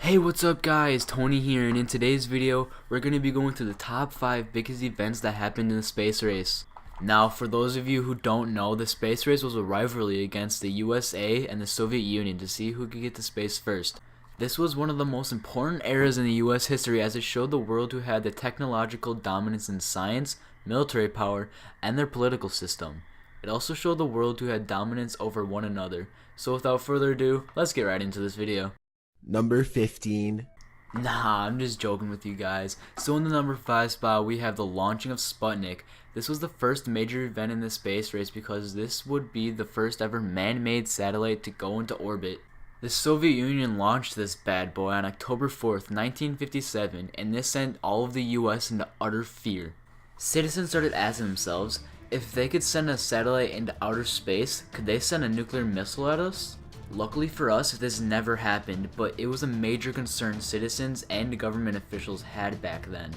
Hey, what's up guys, Tony here, and in today's video, we're going to be going through the top 5 biggest events that happened in the space race. Now, for those of you who don't know, the space race was a rivalry against the USA and the Soviet Union to see who could get to space first. This was one of the most important eras in the US history as it showed the world who had the technological dominance in science, military power, and their political system. It also showed the world who had dominance over one another. So without further ado, let's get right into this video. Number 15. Nah, I'm just joking with you guys. So in the number 5 spot, we have the launching of Sputnik. This was the first major event in the space race because this would be the first ever man-made satellite to go into orbit. The Soviet Union launched this bad boy on October 4th, 1957, and this sent all of the US into utter fear. Citizens started asking themselves, if they could send a satellite into outer space, could they send a nuclear missile at us? Luckily for us, this never happened, but it was a major concern citizens and government officials had back then.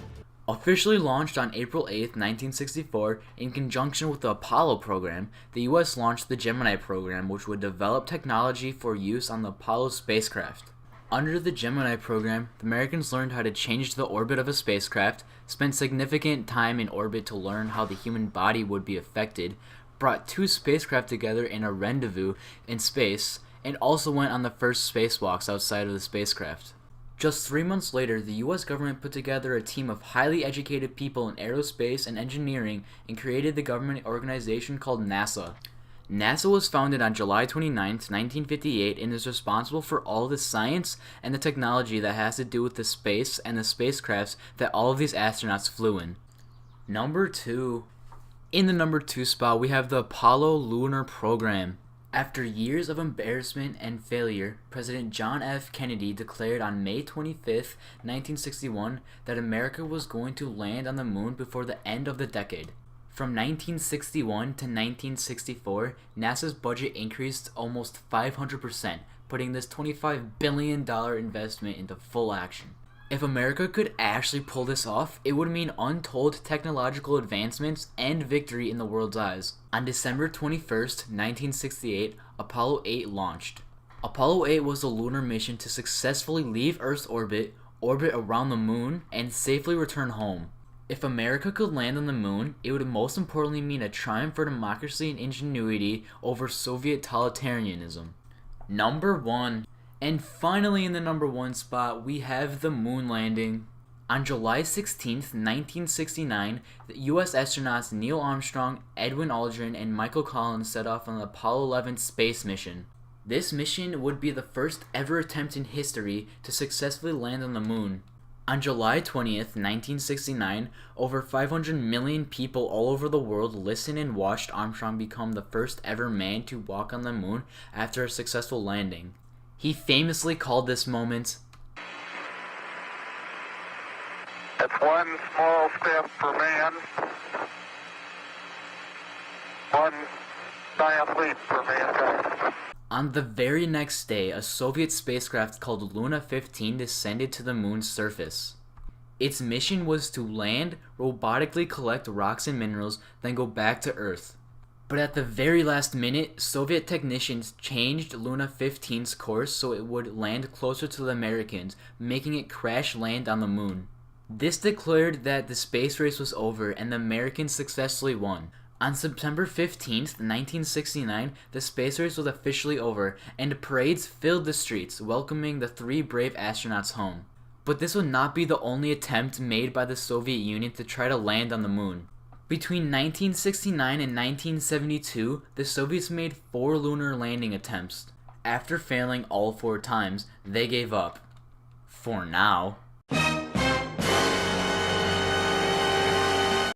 Officially launched on April 8, 1964, in conjunction with the Apollo program, the US launched the Gemini program, which would develop technology for use on the Apollo spacecraft. Under the Gemini program, the Americans learned how to change the orbit of a spacecraft, spent significant time in orbit to learn how the human body would be affected, brought 2 spacecraft together in a rendezvous in space, and also went on the first spacewalks outside of the spacecraft. Just 3 months later, the US government put together a team of highly educated people in aerospace and engineering and created the government organization called NASA. NASA was founded on July 29, 1958, and is responsible for all the science and the technology that has to do with the space and the spacecrafts that all of these astronauts flew in. Number 2. In the number 2 spot, we have the Apollo Lunar Program. After years of embarrassment and failure, President John F. Kennedy declared on May 25, 1961, that America was going to land on the moon before the end of the decade. From 1961 to 1964, NASA's budget increased almost 500%, putting this $25 billion investment into full action. If America could actually pull this off, it would mean untold technological advancements and victory in the world's eyes. On December 21st, 1968, Apollo 8 launched. Apollo 8 was a lunar mission to successfully leave Earth's orbit around the moon, and safely return home. If America could land on the moon, it would most importantly mean a triumph for democracy and ingenuity over Soviet totalitarianism. Number 1. And finally, in the number 1 spot, we have the moon landing. On July 16, 1969, the US astronauts Neil Armstrong, Edwin Aldrin, and Michael Collins set off on the Apollo 11 space mission. This mission would be the first ever attempt in history to successfully land on the moon. On July 20th, 1969, over 500 million people all over the world listened and watched Armstrong become the first ever man to walk on the moon after a successful landing. He famously called this moment, "It's one small step for man, one giant leap for mankind." On the very next day, a Soviet spacecraft called Luna 15 descended to the moon's surface. Its mission was to land, robotically collect rocks and minerals, then go back to Earth. But at the very last minute, Soviet technicians changed Luna 15's course so it would land closer to the Americans, making it crash land on the moon. This declared that the space race was over and the Americans successfully won. On September 15th, 1969, the space race was officially over, and parades filled the streets, welcoming the 3 brave astronauts home. But this would not be the only attempt made by the Soviet Union to try to land on the moon. Between 1969 and 1972, the Soviets made 4 lunar landing attempts. After failing all 4 times, they gave up. For now.